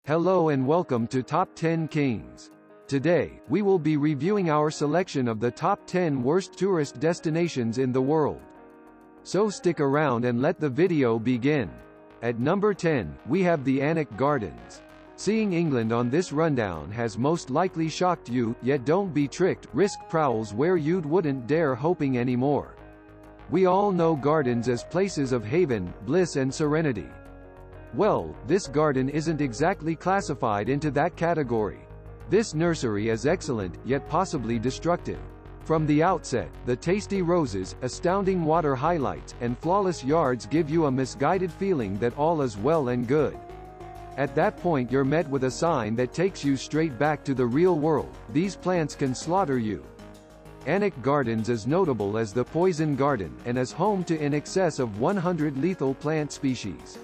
Hello and welcome to Top 10 Kings. Today, we will be reviewing our selection of the top 10 worst tourist destinations in the world. So stick around and let the video begin. At number 10, we have the Alnwick Gardens. Seeing England on this rundown has most likely shocked you, yet don't be tricked, risk prowls where you wouldn't dare hoping anymore. We all know gardens as places of haven, bliss and serenity. Well, this garden isn't exactly classified into that category. This nursery is excellent, yet possibly destructive. From the outset, the tasty roses, astounding water highlights, and flawless yards give you a misguided feeling that all is well and good. At that point you're met with a sign that takes you straight back to the real world: these plants can slaughter you. Alnwick Gardens is notable as the poison garden, and is home to in excess of 100 lethal plant species.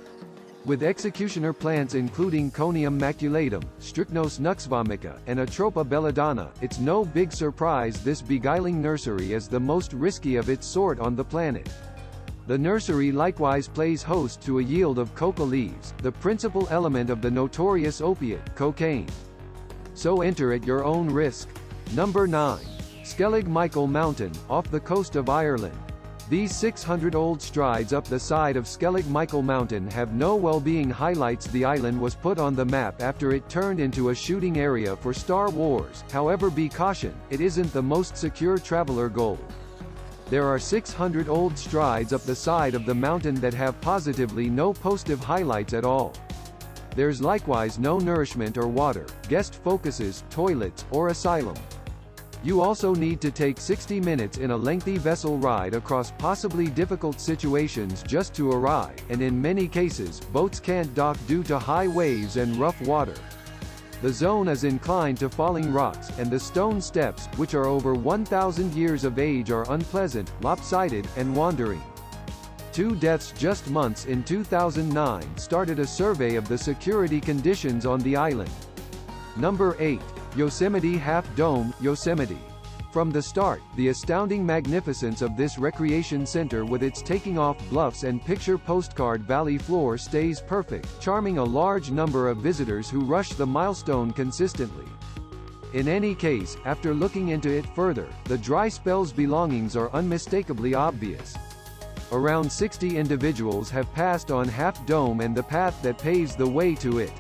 With executioner plants including Conium maculatum, Strychnos nuxvomica, and Atropa belladonna, it's no big surprise this beguiling nursery is the most risky of its sort on the planet. The nursery likewise plays host to a yield of coca leaves, the principal element of the notorious opiate, cocaine. So enter at your own risk. Number 9. Skellig Michael Mountain, off the coast of Ireland. These 600-old strides up the side of Skellig Michael Mountain have no well-being highlights. The island was put on the map after it turned into a shooting area for Star Wars, however be cautioned, it isn't the most secure traveler goal. There are 600 old strides up the side of the mountain that have positively no positive highlights at all. There's likewise no nourishment or water, guest focuses, toilets, or asylum. You also need to take 60 minutes in a lengthy vessel ride across possibly difficult situations just to arrive, and in many cases, boats can't dock due to high waves and rough water. The zone is inclined to falling rocks, and the stone steps, which are over 1,000 years of age, are unpleasant, lopsided, and wandering. 2 deaths just months in 2009 started a survey of the security conditions on the island. Number 8. Yosemite Half Dome, Yosemite. From the start, the astounding magnificence of this recreation center with its taking-off bluffs and picture postcard valley floor stays perfect, charming a large number of visitors who rush the milestone consistently. In any case, after looking into it further, the dry spell's belongings are unmistakably obvious. Around 60 individuals have passed on Half Dome and the path that paves the way to it.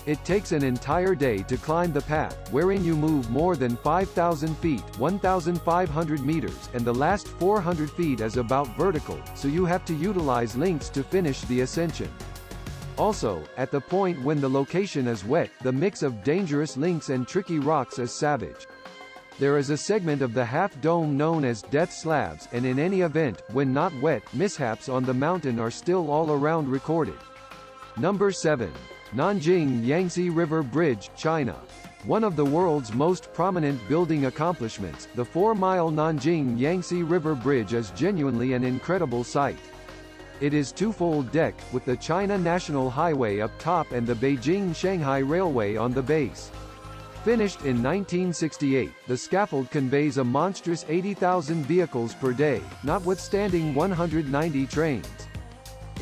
It takes an entire day to climb the path, wherein you move more than 5,000 feet 1,500 meters, and the last 400 feet is about vertical, so you have to utilize links to finish the ascension. Also, at the point when the location is wet, the mix of dangerous links and tricky rocks is savage. There is a segment of the Half Dome known as Death Slabs, and in any event, when not wet, mishaps on the mountain are still all around recorded. Number 7. Nanjing Yangtze River Bridge, China. One of the world's most prominent building accomplishments, the 4-mile Nanjing Yangtze River Bridge is genuinely an incredible sight. It is two-fold deck, with the China National Highway up top and the Beijing-Shanghai Railway on the base. Finished in 1968, the scaffold conveys a monstrous 80,000 vehicles per day, notwithstanding 190 trains.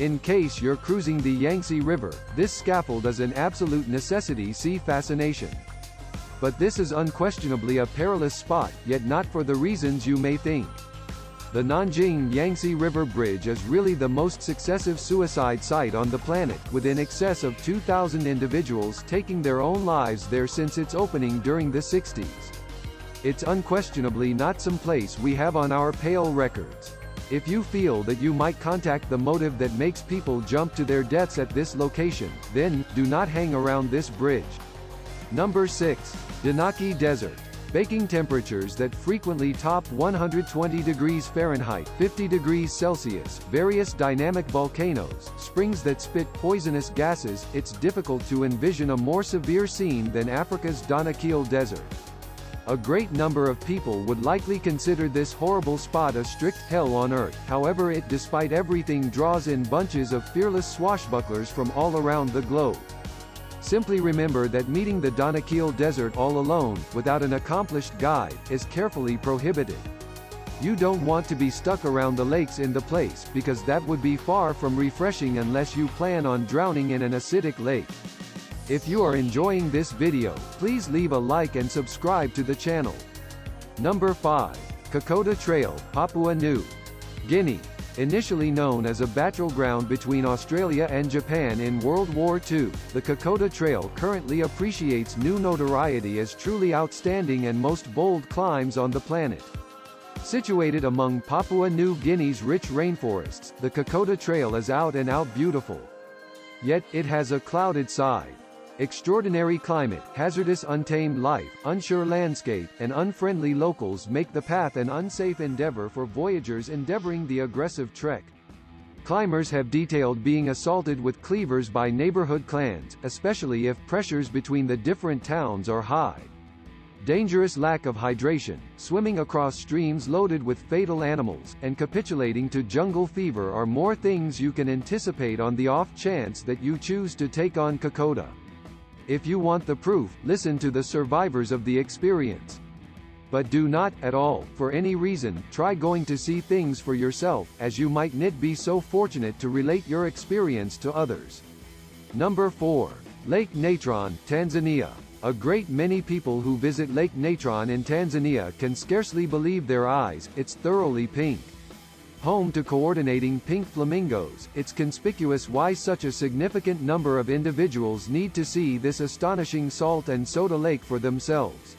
In case you're cruising the Yangtze River, this scaffold is an absolute necessity. See fascination. But this is unquestionably a perilous spot, yet not for the reasons you may think. The Nanjing Yangtze River Bridge is really the most successive suicide site on the planet, with in excess of 2,000 individuals taking their own lives there since its opening during the 60s. It's unquestionably not some place we have on our pale records. If you feel that you might contact the motive that makes people jump to their deaths at this location, then, do not hang around this bridge. Number 6. Danaki Desert. Baking temperatures that frequently top 120 degrees Fahrenheit 50 degrees Celsius, various dynamic volcanoes, springs that spit poisonous gases, it's difficult to envision a more severe scene than Africa's Danakil Desert. A great number of people would likely consider this horrible spot a strict hell on earth, however it, despite everything, draws in bunches of fearless swashbucklers from all around the globe. Simply remember that meeting the Danakil Desert all alone, without an accomplished guide, is carefully prohibited. You don't want to be stuck around the lakes in the place, because that would be far from refreshing unless you plan on drowning in an acidic lake. If you are enjoying this video, please leave a like and subscribe to the channel. Number 5. Kokoda Trail, Papua New Guinea. Initially known as a battleground between Australia and Japan in World War II, the Kokoda Trail currently appreciates new notoriety as truly outstanding and most bold climbs on the planet. Situated among Papua New Guinea's rich rainforests, the Kokoda Trail is out and out beautiful. Yet, it has a clouded side. Extraordinary climate, hazardous untamed life, unsure landscape, and unfriendly locals make the path an unsafe endeavor for voyagers endeavoring the aggressive trek. Climbers have detailed being assaulted with cleavers by neighborhood clans, especially if pressures between the different towns are high. Dangerous lack of hydration, swimming across streams loaded with fatal animals, and capitulating to jungle fever are more things you can anticipate on the off chance that you choose to take on Kokoda. If you want the proof, listen to the survivors of the experience. But do not, at all, for any reason, try going to see things for yourself, as you might not be so fortunate to relate your experience to others. Number 4. Lake Natron, Tanzania. A great many people who visit Lake Natron in Tanzania can scarcely believe their eyes, it's thoroughly pink. Home to coordinating pink flamingos, it's conspicuous why such a significant number of individuals need to see this astonishing salt and soda lake for themselves.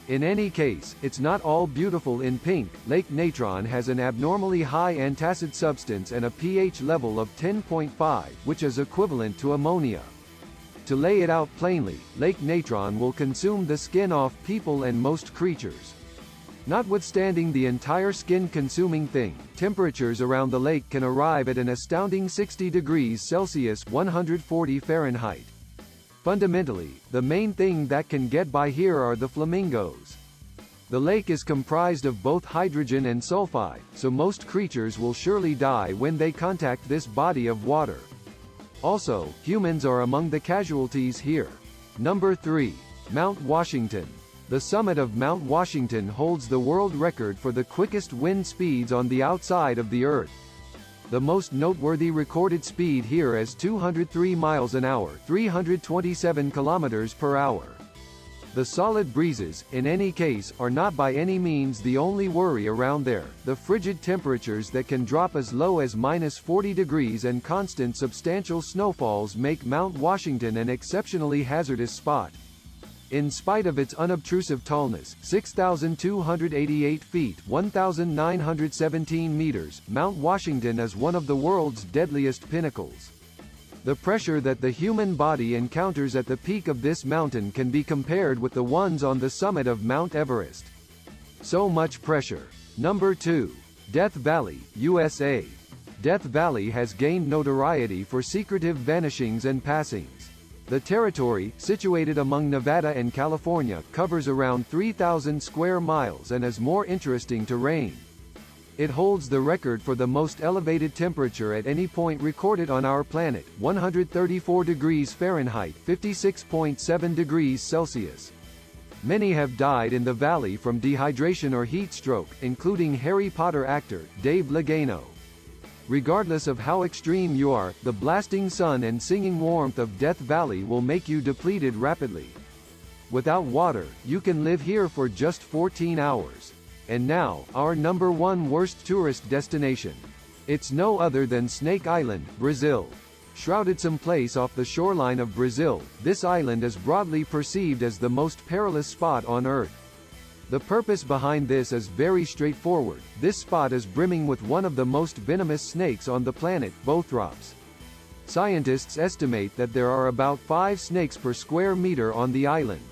In any case, it's not all beautiful in pink. Lake Natron has an abnormally high antacid substance and a pH level of 10.5, which is equivalent to ammonia. To lay it out plainly, Lake Natron will consume the skin off people and most creatures. Notwithstanding the entire skin-consuming thing, temperatures around the lake can arrive at an astounding 60 degrees Celsius (140 Fahrenheit). Fundamentally, the main thing that can get by here are the flamingos. The lake is comprised of both hydrogen and sulfide, so most creatures will surely die when they contact this body of water. Also, humans are among the casualties here. Number 3. Mount Washington. The summit of Mount Washington holds the world record for the quickest wind speeds on the outside of the Earth. The most noteworthy recorded speed here is 203 miles an hour, 327 kilometers per hour. The solid breezes, in any case, are not by any means the only worry around there. The frigid temperatures that can drop as low as -40 degrees and constant substantial snowfalls make Mount Washington an exceptionally hazardous spot. In spite of its unobtrusive tallness, 6,288 feet (1,917 meters), Mount Washington is one of the world's deadliest pinnacles. The pressure that the human body encounters at the peak of this mountain can be compared with the ones on the summit of Mount Everest. So much pressure. Number 2. Death Valley, USA. Death Valley has gained notoriety for secretive vanishings and passings. The territory, situated among Nevada and California, covers around 3,000 square miles and is more interesting terrain. It holds the record for the most elevated temperature at any point recorded on our planet, 134 degrees Fahrenheit, 56.7 degrees Celsius. Many have died in the valley from dehydration or heat stroke, including Harry Potter actor, Dave Lagano. Regardless of how extreme you are, the blasting sun and singing warmth of Death Valley will make you depleted rapidly. Without water, you can live here for just 14 hours. And now, our number 1 worst tourist destination. It's no other than Snake Island, Brazil. Shrouded someplace off the shoreline of Brazil, this island is broadly perceived as the most perilous spot on Earth. The purpose behind this is very straightforward. This spot is brimming with one of the most venomous snakes on the planet, Bothrops. Scientists estimate that there are about 5 snakes per square meter on the island.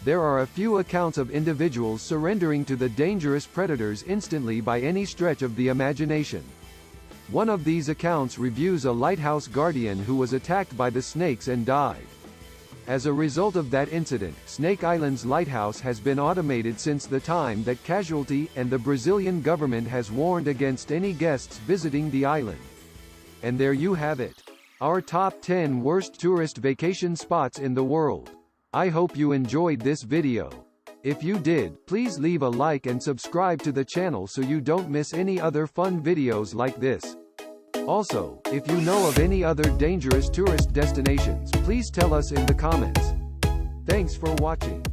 There are a few accounts of individuals surrendering to the dangerous predators instantly by any stretch of the imagination. One of these accounts reviews a lighthouse guardian who was attacked by the snakes and died. As a result of that incident, Snake Island's lighthouse has been automated since the time that casualty, and the Brazilian government has warned against any guests visiting the island. And there you have it. Our top 10 worst tourist vacation spots in the world. I hope you enjoyed this video. If you did, please leave a like and subscribe to the channel so you don't miss any other fun videos like this. Also, if you know of any other dangerous tourist destinations, please tell us in the comments. Thanks for watching.